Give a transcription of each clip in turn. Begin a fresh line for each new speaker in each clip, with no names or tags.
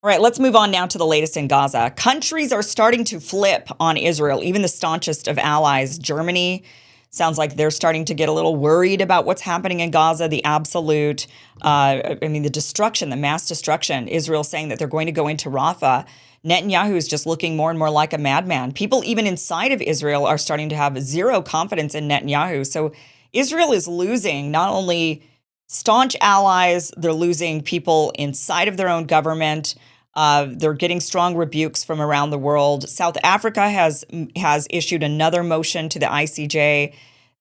All right, let's move on now to the latest in Gaza. Countries are starting to flip on Israel, even the staunchest of allies. Germany sounds like they're starting to get a little worried about what's happening in Gaza, the absolute, the destruction, the mass destruction. Israel saying that they're going to go into Rafah. Netanyahu is just looking more and more like a madman. People even inside of Israel are starting to have zero confidence in Netanyahu. So Israel is losing not only staunch allies, they're losing people inside of their own government. They're getting strong rebukes from around the world. South Africa has issued another motion to the ICJ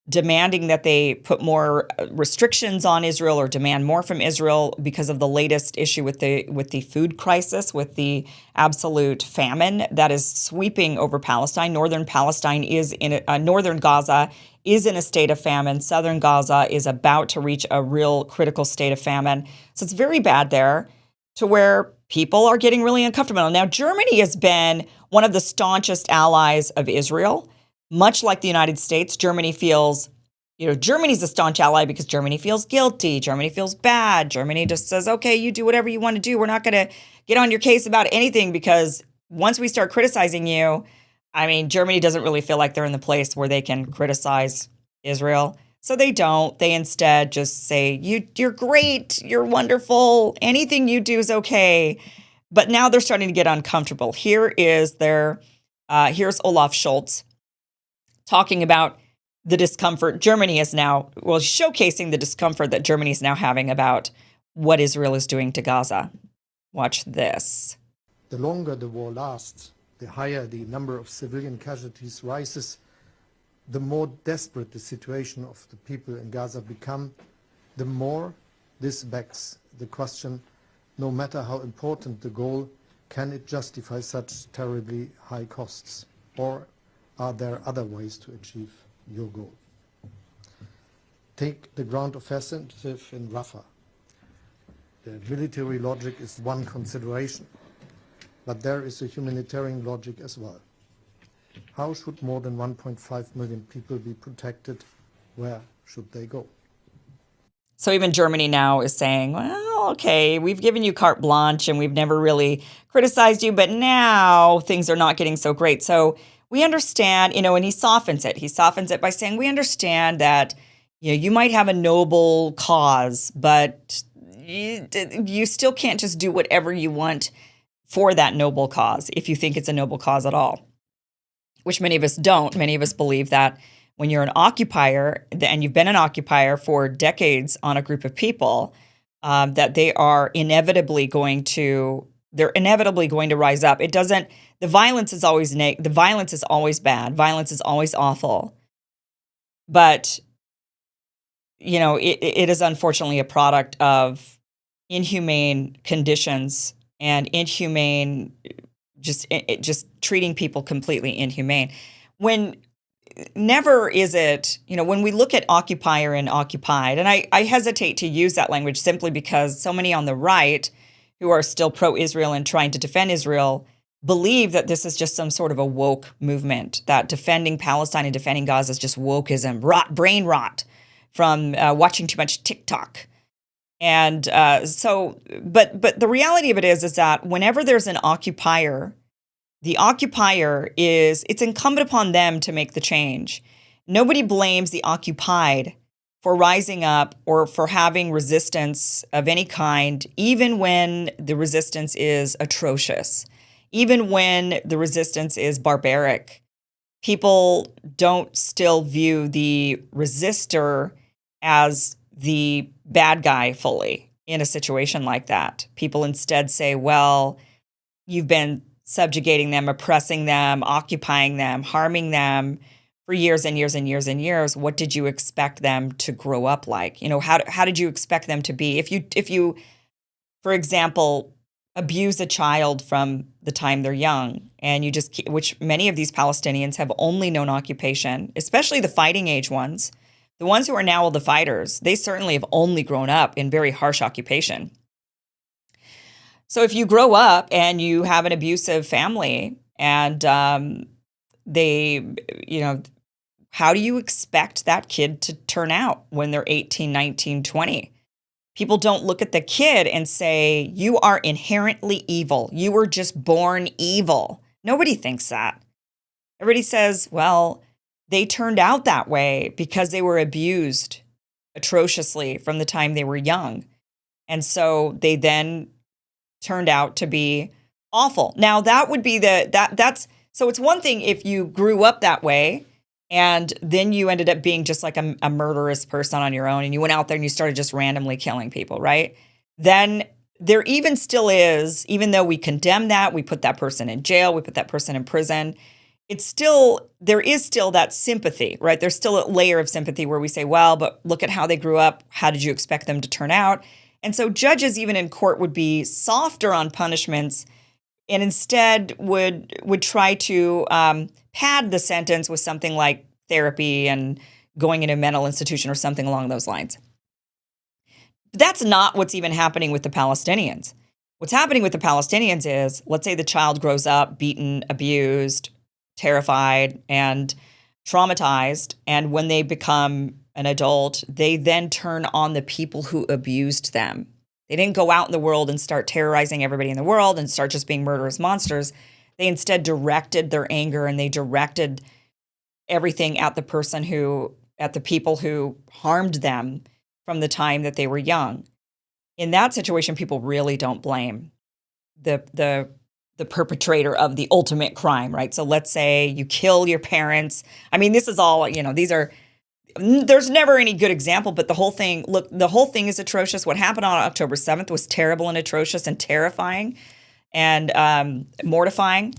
demanding that they put more restrictions on Israel or demand more from Israel because of the latest issue with the food crisis, with the absolute famine that is sweeping over Palestine. Northern Palestine is northern Gaza is in a state of famine. Southern Gaza is about to reach a real critical state of famine. So it's very bad there, to where people are getting really uncomfortable. Now, Germany has been one of the staunchest allies of Israel. Much like the United States, Germany feels, Germany's a staunch ally because Germany feels guilty. Germany feels bad. Germany just says, okay, you do whatever you want to do. We're not going to get on your case about anything because once we start criticizing you, Germany doesn't really feel like they're in the place where they can criticize Israel. So they don't. They instead just say, you're great, you're wonderful, anything you do is okay. But now they're starting to get uncomfortable. Here's Olaf Scholz talking about the discomfort Germany is now, showcasing the discomfort that Germany is now having about what Israel is doing to Gaza. Watch this.
The longer the war lasts, the higher the number of civilian casualties rises, the more desperate the situation of the people in Gaza become, the more this begs the question, no matter how important the goal, can it justify such terribly high costs? Or are there other ways to achieve your goal? Take the ground offensive in Rafah. The military logic is one consideration, but there is a humanitarian logic as well. How should more than 1.5 million people be protected? Where should they go?
So even Germany now is saying, well, okay, we've given you carte blanche and we've never really criticized you, but now things are not getting so great. So we understand, and he softens it. He softens it by saying, we understand that, you might have a noble cause, but you still can't just do whatever you want for that noble cause, if you think it's a noble cause at all, which many of us don't. Many of us believe that when you're an occupier, and you've been an occupier for decades on a group of people, that they are inevitably going to rise up. It doesn't. The violence is always the violence is always bad. Violence is always awful, but it is unfortunately a product of inhumane conditions and inhumane, just treating people completely inhumane. Never is it, when we look at occupier and occupied, and I hesitate to use that language simply because so many on the right who are still pro-Israel and trying to defend Israel believe that this is just some sort of a woke movement, that defending Palestine and defending Gaza is just wokeism, brain rot from watching too much TikTok. And but the reality of it is that whenever there's an occupier, the occupier it's incumbent upon them to make the change. Nobody blames the occupied for rising up or for having resistance of any kind, even when the resistance is atrocious, even when the resistance is barbaric. People don't still view the resistor as the bad guy fully in a situation like that. People instead say, well, you've been subjugating them, oppressing them, occupying them, harming them for years and years and years and years. What did you expect them to grow up like? How did you expect them to be? If you, for example, abuse a child from the time they're young, and which many of these Palestinians have only known occupation, especially the fighting age ones, the ones who are now the fighters, they certainly have only grown up in very harsh occupation. So if you grow up and you have an abusive family and how do you expect that kid to turn out when they're 18, 19, 20? People don't look at the kid and say, you are inherently evil. You were just born evil. Nobody thinks that. Everybody says, well, they turned out that way because they were abused atrociously from the time they were young. And so they then turned out to be awful. Now that would be that's so it's one thing if you grew up that way and then you ended up being just like a murderous person on your own and you went out there and you started just randomly killing people, right? Then there even still is, even though we condemn that, we put that person in jail, we put that person in prison, there is still that sympathy, right? There's still a layer of sympathy where we say, well, but look at how they grew up. How did you expect them to turn out? And so judges, even in court, would be softer on punishments and instead would try to pad the sentence with something like therapy and going into a mental institution or something along those lines. But that's not what's even happening with the Palestinians. What's happening with the Palestinians is, let's say the child grows up beaten, abused, terrified, and traumatized, and when they become an adult, they then turn on the people who abused them. They didn't go out in the world and start terrorizing everybody in the world and start just being murderous monsters. They instead directed their anger and they directed everything at the people who harmed them from the time that they were young. In that situation, people really don't blame the perpetrator of the ultimate crime, right? So let's say you kill your parents. I mean, this is all, there's never any good example, but the whole thing is atrocious. What happened on October 7th was terrible and atrocious and terrifying and mortifying.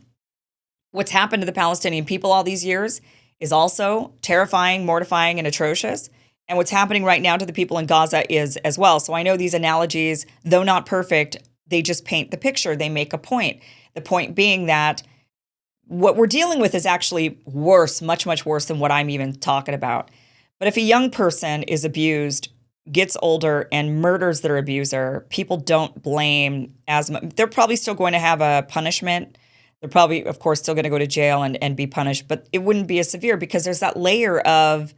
What's happened to the Palestinian people all these years is also terrifying, mortifying, and atrocious. And what's happening right now to the people in Gaza is as well. So I know these analogies, though not perfect, they just paint the picture. They make a point. The point being that what we're dealing with is actually worse, much, much worse than what I'm even talking about. But if a young person is abused, gets older, and murders their abuser, people don't blame as much. They're probably still going to have a punishment. They're probably, of course, still going to go to jail and be punished, but it wouldn't be as severe because there's that layer of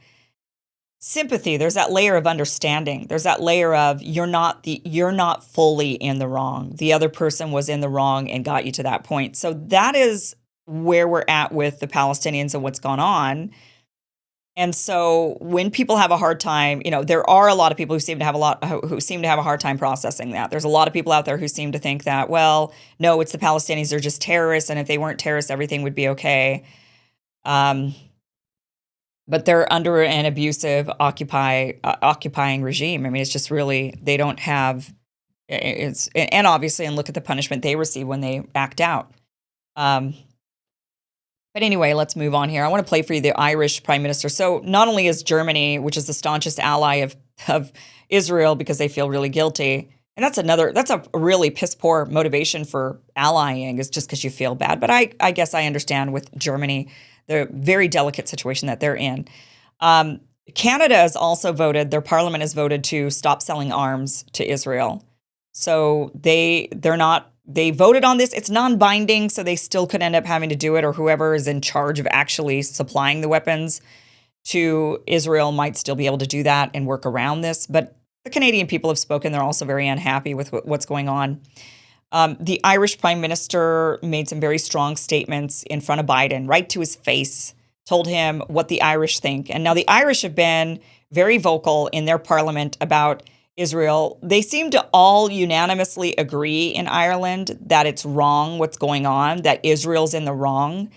sympathy. There's that layer of understanding. There's that layer of you're not fully in the wrong. The other person was in the wrong and got you to that point. So that is where we're at with the Palestinians and what's gone on. And so when people have a hard time, there are a lot of people who seem to have a hard time processing that. There's a lot of people out there who seem to think that, well, no, it's the Palestinians, they're just terrorists, and if they weren't terrorists, everything would be okay. But they're under an abusive occupying regime. I mean, it's just really, they don't have, and obviously, and look at the punishment they receive when they act out. But anyway, let's move on here. I want to play for you the Irish Prime Minister. So not only is Germany, which is the staunchest ally of Israel because they feel really guilty, and that's a really piss poor motivation for allying is just because you feel bad. But I guess I understand with Germany, the very delicate situation that they're in. Canada has also voted, their parliament has voted to stop selling arms to Israel. So they voted on this. It's non-binding, so they still could end up having to do it, or whoever is in charge of actually supplying the weapons to Israel might still be able to do that and work around this. But the Canadian people have spoken. They're also very unhappy with what's going on. The Irish Prime Minister made some very strong statements in front of Biden, right to his face, told him what the Irish think. And now the Irish have been very vocal in their parliament about Israel. They seem to all unanimously agree in Ireland that it's wrong what's going on, that Israel's in the wrong.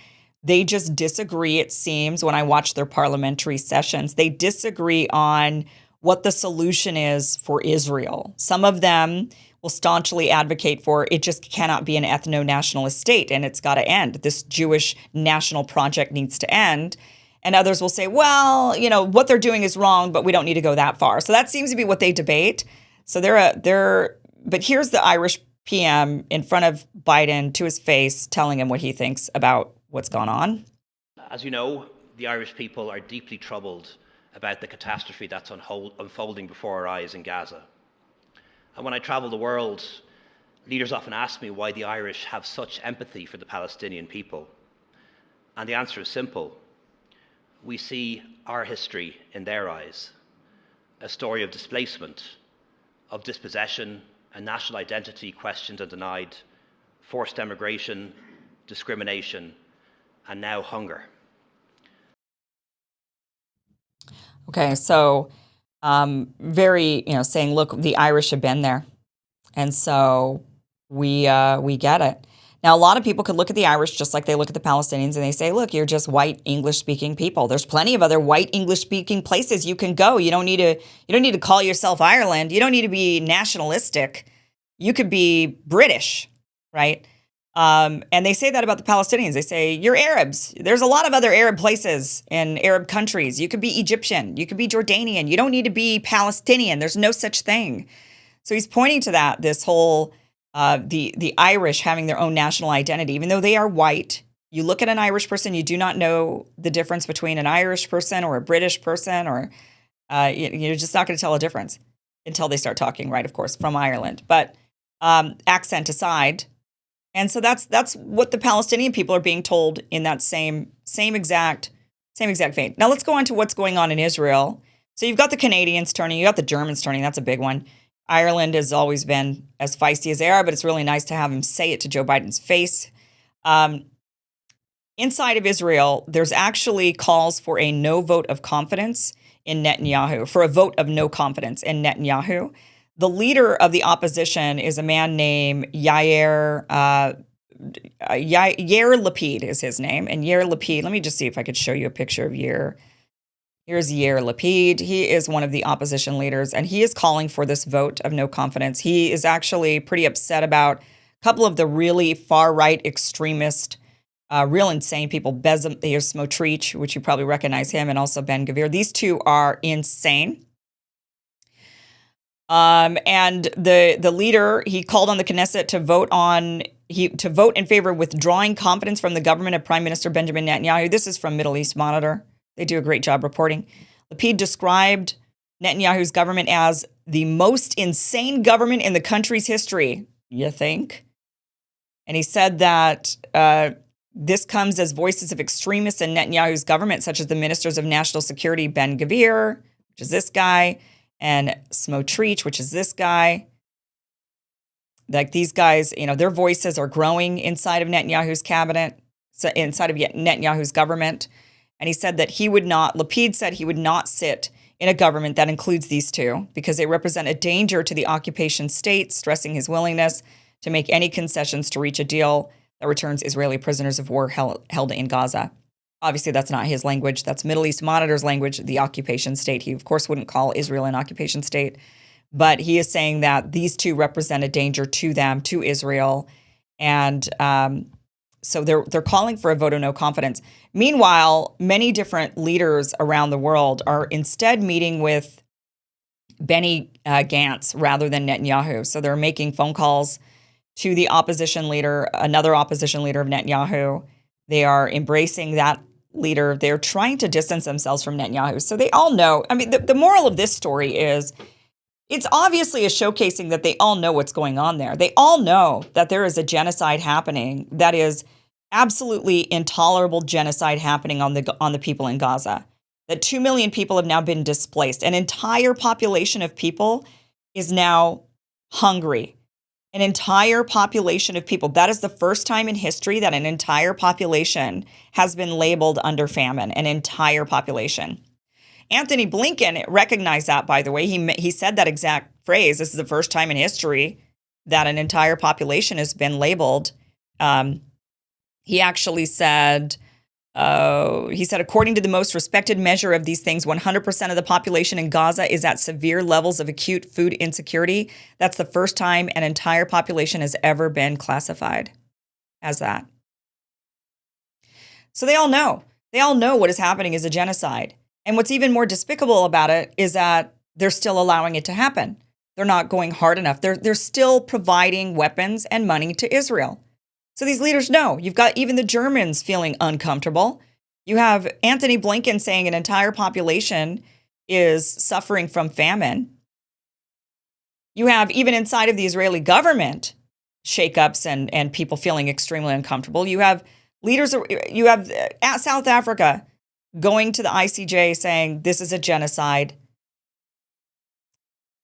They just disagree, it seems, when I watch their parliamentary sessions. They disagree on what the solution is for Israel. Some of them will staunchly advocate for it just cannot be an ethno-nationalist state and it's got to end. This Jewish national project needs to end. And others will say, well, what they're doing is wrong, but we don't need to go that far. So that seems to be what they debate. So but here's the Irish PM in front of Biden to his face, telling him what he thinks about what's gone on.
As you know, the Irish people are deeply troubled about the catastrophe that's unfolding before our eyes in Gaza. And when I travel the world, leaders often ask me why the Irish have such empathy for the Palestinian people. And the answer is simple. We see our history in their eyes, a story of displacement, of dispossession and national identity questioned and denied, forced emigration, discrimination, and now hunger.
Okay, so very, saying, look, the Irish have been there, and so we get it. Now, a lot of people could look at the Irish just like they look at the Palestinians, and they say, look, you're just white English-speaking people. There's plenty of other white English-speaking places you can go. You don't need to call yourself Ireland. You don't need to be nationalistic. You could be British, right? And they say that about the Palestinians. They say, you're Arabs. There's a lot of other Arab places in Arab countries. You could be Egyptian. You could be Jordanian. You don't need to be Palestinian. There's no such thing. So he's pointing to that, this whole, the Irish having their own national identity, even though they are white. You look at an Irish person, you do not know the difference between an Irish person or a British person, or you're just not going to tell a difference until they start talking, right, of course, from Ireland. But accent aside. And so that's what the Palestinian people are being told in that same exact vein. Now let's go on to what's going on in Israel. So you've got the Canadians turning, you got the Germans turning. That's a big one. Ireland has always been as feisty as they are, but it's really nice to have him say it to Joe Biden's face. Inside of Israel, there's actually calls for a no vote of confidence in Netanyahu, for a vote of no confidence in Netanyahu. The leader of the opposition is a man named Yair Lapid is his name. And Yair Lapid, let me just see if I could show you a picture of Yair. Here's Yair Lapid. He is one of the opposition leaders, and he is calling for this vote of no confidence. He is actually pretty upset about a couple of the really far-right extremist, real insane people. Here's Smotrich, which you probably recognize him, and also Ben Gvir. These two are insane. And the leader, he called on the Knesset to vote in favor of withdrawing confidence from the government of Prime Minister Benjamin Netanyahu. This is from Middle East Monitor. They do a great job reporting. Lapid described Netanyahu's government as the most insane government in the country's history. You think? And he said that this comes as voices of extremists in Netanyahu's government, such as the ministers of national security, Ben Gvir, which is this guy, and Smotrich, which is this guy. Like these guys, their voices are growing inside of Netanyahu's cabinet, so inside of Netanyahu's government. And he said that Lapid said he would not sit in a government that includes these two because they represent a danger to the occupation state, stressing his willingness to make any concessions to reach a deal that returns Israeli prisoners of war held in Gaza. Obviously, that's not his language. That's Middle East Monitor's language, the occupation state. He, of course, wouldn't call Israel an occupation state. But he is saying that these two represent a danger to them, to Israel. And so they're calling for a vote of no confidence. Meanwhile, many different leaders around the world are instead meeting with Benny Gantz rather than Netanyahu. So they're making phone calls to the opposition leader, another opposition leader of Netanyahu. They are embracing that leader. They're trying to distance themselves from Netanyahu. So they all know. I mean, the moral of this story is it's obviously a showcasing that they all know what's going on there. They all know that there is a genocide happening that is absolutely intolerable genocide happening on the people in Gaza. That 2 million people have now been displaced. An entire population of people is now hungry. An entire population of people. That is the first time in history that an entire population has been labeled under famine. An entire population. Anthony Blinken recognized that, by the way. He said that exact phrase. This is the first time in history that an entire population has been labeled. He actually said, according to the most respected measure of these things, 100% of the population in Gaza is at severe levels of acute food insecurity. That's the first time an entire population has ever been classified as that. So they all know. They all know what is happening is a genocide. And what's even more despicable about it is that they're still allowing it to happen. They're not going hard enough. They're still providing weapons and money to Israel. So these leaders know. You've got even the Germans feeling uncomfortable. You have Anthony Blinken saying an entire population is suffering from famine. You have even inside of the Israeli government shakeups and people feeling extremely uncomfortable. You have leaders, you have at South Africa going to the ICJ saying this is a genocide.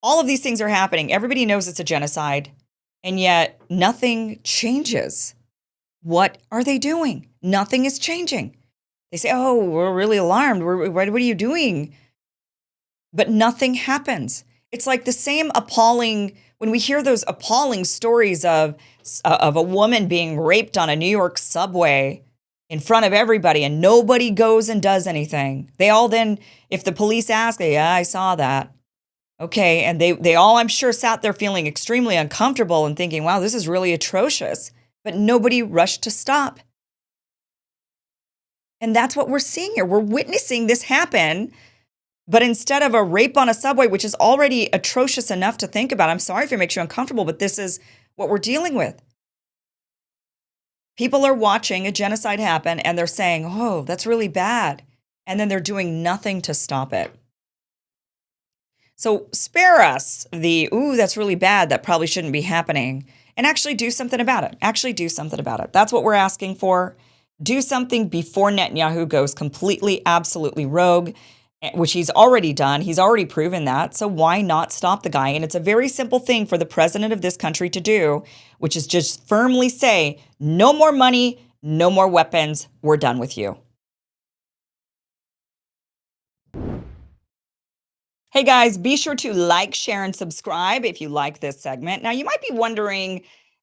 All of these things are happening. Everybody knows it's a genocide, and yet nothing changes. What are they doing? Nothing is changing. They say, oh, we're really alarmed. What are you doing? But nothing happens. It's like the same appalling, when we hear those appalling stories of a woman being raped on a New York subway in front of everybody and nobody goes and does anything. They all then, if the police ask, yeah, I saw that. Okay, and they all, I'm sure, sat there feeling extremely uncomfortable and thinking, wow, this is really atrocious. But nobody rushed to stop. And that's what we're seeing here. We're witnessing this happen. But instead of a rape on a subway, which is already atrocious enough to think about, I'm sorry if it makes you uncomfortable, but this is what we're dealing with. People are watching a genocide happen and they're saying, oh, that's really bad. And then they're doing nothing to stop it. So spare us the, ooh, that's really bad. That probably shouldn't be happening. And actually do something about it. Actually do something about it. That's what we're asking for. Do something before Netanyahu goes completely, absolutely rogue, which he's already done. He's already proven that. So why not stop the guy? And it's a very simple thing for the president of this country to do, which is just firmly say, no more money, no more weapons. We're done with you. Hey guys, be sure to like, share, and subscribe if you like this segment. Now, you might be wondering,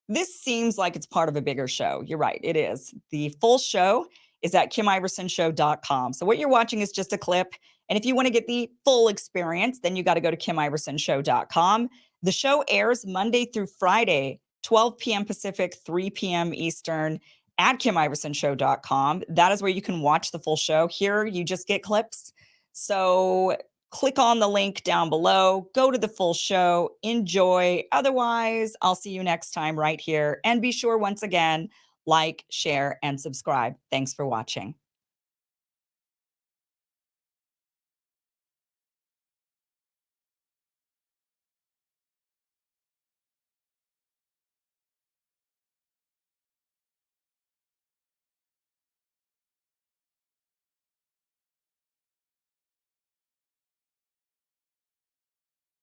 this seems like it's part of a bigger show. You're right, it is. The full show is at KimIversonShow.com. So what you're watching is just a clip. And if you want to get the full experience, then you got to go to KimIversonShow.com. The show airs Monday through Friday, 12 p.m. Pacific, 3 p.m. Eastern at KimIversonShow.com. That is where you can watch the full show. Here, you just get clips. So click on the link down below, go to the full show, enjoy. Otherwise, I'll see you next time right here. And be sure, once again, like, share, and subscribe. Thanks for watching.